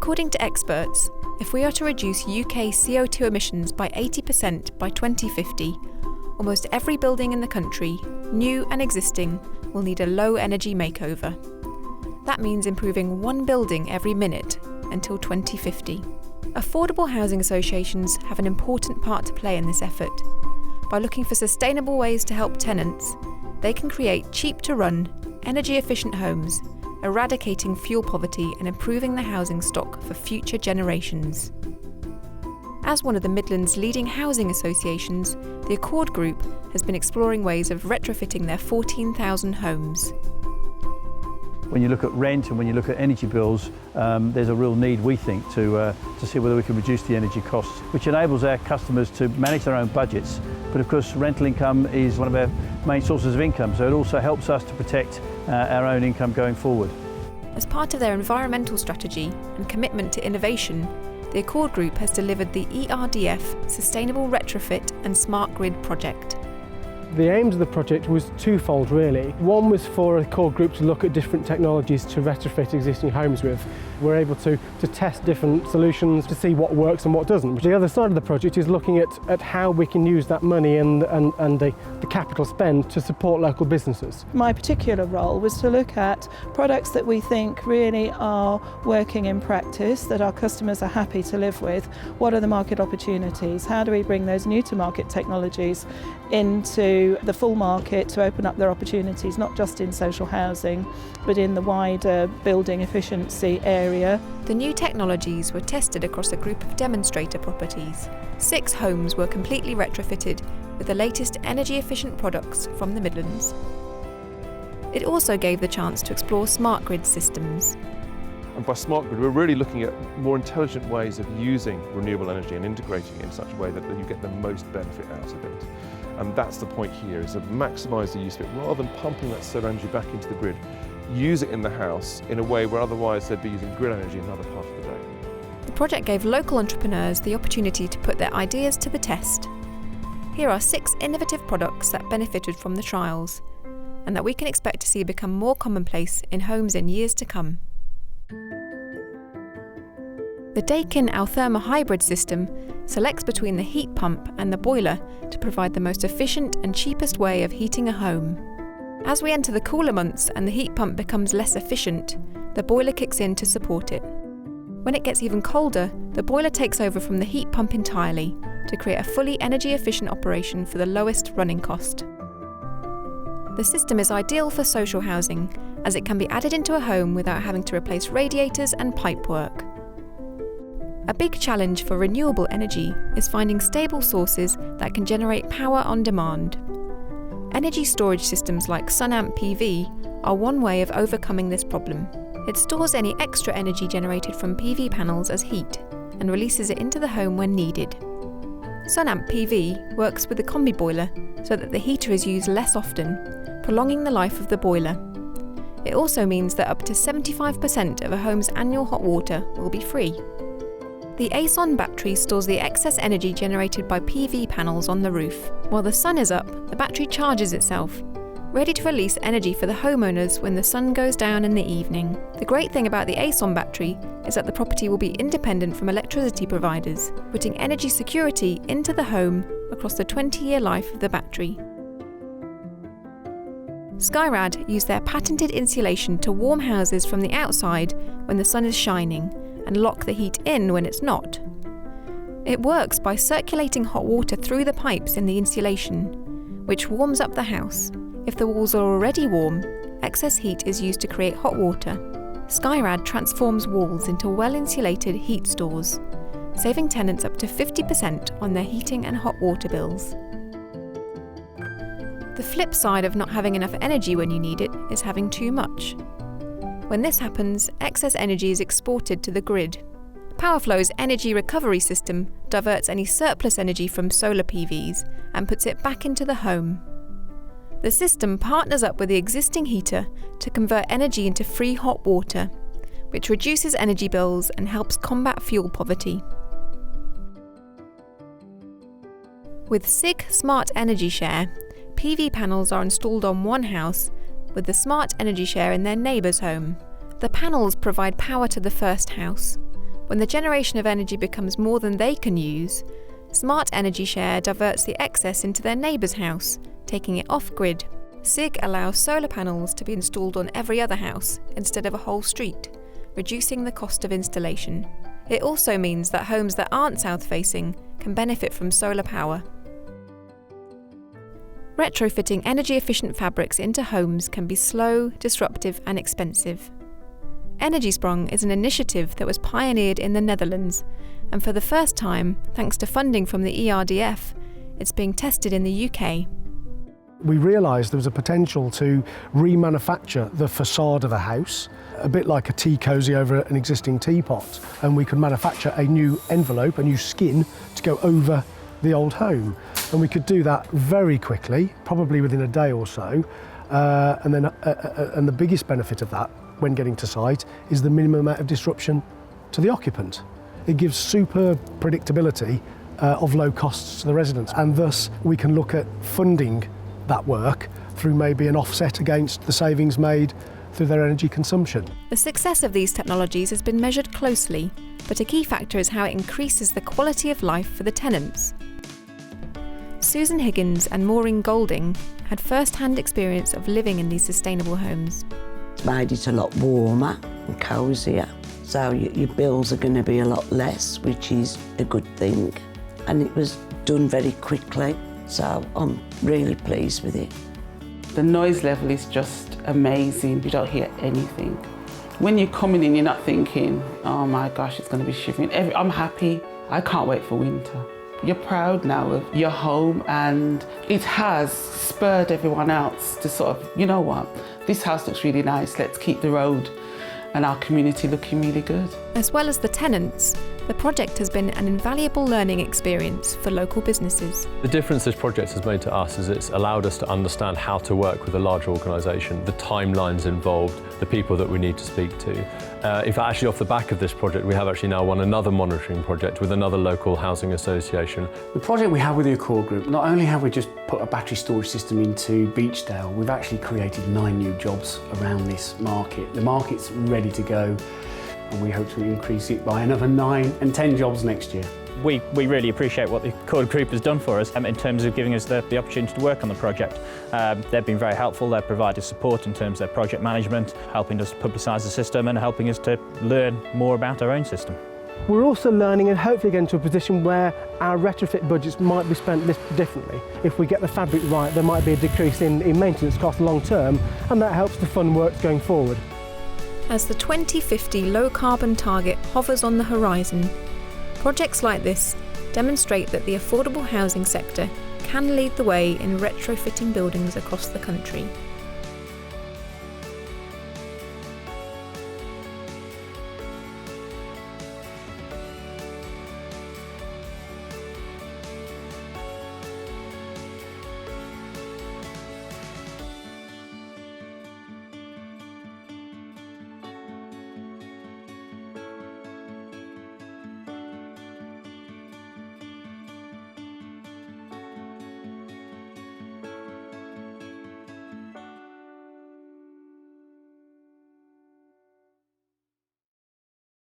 According to experts, if we are to reduce UK CO2 emissions by 80% by 2050, almost every building in the country, new and existing, will need a low-energy makeover. That means improving one building every minute until 2050. Affordable housing associations have an important part to play in this effort. By looking for sustainable ways to help tenants, they can create cheap-to-run, energy-efficient homes, eradicating fuel poverty and improving the housing stock for future generations. As one of the Midlands' leading housing associations, the Accord Group has been exploring ways of retrofitting their 14,000 homes. When you look at rent and when you look at energy bills, there's a real need, we think, to see whether we can reduce the energy costs, which enables our customers to manage their own budgets. But of course, rental income is one of our main sources of income, so it also helps us to protect our own income going forward. As part of their environmental strategy and commitment to innovation, the Accord Group has delivered the ERDF Sustainable Retrofit and Smart Grid project. The aims of the project was twofold really. One was for a core group to look at different technologies to retrofit existing homes with. We're able to test different solutions to see what works and what doesn't. The other side of the project is looking at how we can use that money and the capital spend to support local businesses. My particular role was to look at products that we think really are working in practice, that our customers are happy to live with. What are the market opportunities? How do we bring those new to market technologies into the full market to open up their opportunities, not just in social housing, but in the wider building efficiency area. The new technologies were tested across a group of demonstrator properties. 6 homes were completely retrofitted with the latest energy-efficient products from the Midlands. It also gave the chance to explore smart grid systems. And by smart grid, we're really looking at more intelligent ways of using renewable energy and integrating it in such a way that you get the most benefit out of it. And that's the point here, is to maximise the use of it. Rather than pumping that solar energy back into the grid, use it in the house in a way where otherwise they'd be using grid energy in another part of the day. The project gave local entrepreneurs the opportunity to put their ideas to the test. Here are 6 innovative products that benefited from the trials, and that we can expect to see become more commonplace in homes in years to come. The Daikin Altherma hybrid system selects between the heat pump and the boiler to provide the most efficient and cheapest way of heating a home. As we enter the cooler months and the heat pump becomes less efficient, the boiler kicks in to support it. When it gets even colder, the boiler takes over from the heat pump entirely to create a fully energy-efficient operation for the lowest running cost. The system is ideal for social housing, as it can be added into a home without having to replace radiators and pipework. A big challenge for renewable energy is finding stable sources that can generate power on demand. Energy storage systems like SunAmp PV are one way of overcoming this problem. It stores any extra energy generated from PV panels as heat and releases it into the home when needed. SunAmp PV works with the combi boiler so that the heater is used less often, prolonging the life of the boiler. It also means that up to 75% of a home's annual hot water will be free. The ASON battery stores the excess energy generated by PV panels on the roof. While the sun is up, the battery charges itself, ready to release energy for the homeowners when the sun goes down in the evening. The great thing about the ASON battery is that the property will be independent from electricity providers, putting energy security into the home across the 20-year life of the battery. Skyrad use their patented insulation to warm houses from the outside when the sun is shining, and lock the heat in when it's not. It works by circulating hot water through the pipes in the insulation, which warms up the house. If the walls are already warm, excess heat is used to create hot water. Skyrad transforms walls into well-insulated heat stores, saving tenants up to 50% on their heating and hot water bills. The flip side of not having enough energy when you need it is having too much. When this happens, excess energy is exported to the grid. Powerflow's energy recovery system diverts any surplus energy from solar PVs and puts it back into the home. The system partners up with the existing heater to convert energy into free hot water, which reduces energy bills and helps combat fuel poverty. With SIG Smart Energy Share, PV panels are installed on one house with the Smart Energy Share in their neighbour's home. The panels provide power to the first house, When the generation of energy becomes more than they can use, Smart Energy Share diverts the excess into their neighbour's house, taking it off-grid. SIG allows solar panels to be installed on every other house instead of a whole street, reducing the cost of installation. It also means that homes that aren't south-facing can benefit from solar power. Retrofitting energy-efficient fabrics into homes can be slow, disruptive and expensive. EnergySprong is an initiative that was pioneered in the Netherlands, and for the first time, thanks to funding from the ERDF, it's being tested in the UK. We realised there was a potential to remanufacture the facade of a house, a bit like a tea cosy over an existing teapot, and we could manufacture a new envelope, a new skin, to go over the old home. And we could do that very quickly, probably within a day or so, and the biggest benefit of that when getting to site is the minimum amount of disruption to the occupant. It gives super predictability of low costs to the residents, and thus we can look at funding that work through maybe an offset against the savings made through their energy consumption. The success of these technologies has been measured closely, but a key factor is how it increases the quality of life for the tenants. Susan Higgins and Maureen Golding had first-hand experience of living in these sustainable homes. It's made it a lot warmer and cosier, so your bills are going to be a lot less, which is a good thing. And it was done very quickly, so I'm really pleased with it. The noise level is just amazing. You don't hear anything. When you're coming in, you're not thinking, oh my gosh, it's going to be shivering. I'm happy. I can't wait for winter. You're proud now of your home, and it has spurred everyone else to sort of, you know what, this house looks really nice, let's keep the road and our community looking really good. As well as the tenants, the project has been an invaluable learning experience for local businesses. The difference this project has made to us is it's allowed us to understand how to work with a large organisation, the timelines involved, the people that we need to speak to. In fact, actually off the back of this project, we have actually now won another monitoring project with another local housing association. The project we have with the Accord Group, not only have we just put a battery storage system into Beechdale, we've actually created 9 new jobs around this market. The market's ready to go, and we hope to increase it by another 9 and 10 jobs next year. We really appreciate what the Accord Group has done for us in terms of giving us the opportunity to work on the project. They've been very helpful. They've provided support in terms of their project management, helping us publicise the system and helping us to learn more about our own system. We're also learning and hopefully getting to a position where our retrofit budgets might be spent differently. If we get the fabric right, there might be a decrease in maintenance costs long term, and that helps to fund works going forward. As the 2050 low-carbon target hovers on the horizon, projects like this demonstrate that the affordable housing sector can lead the way in retrofitting buildings across the country.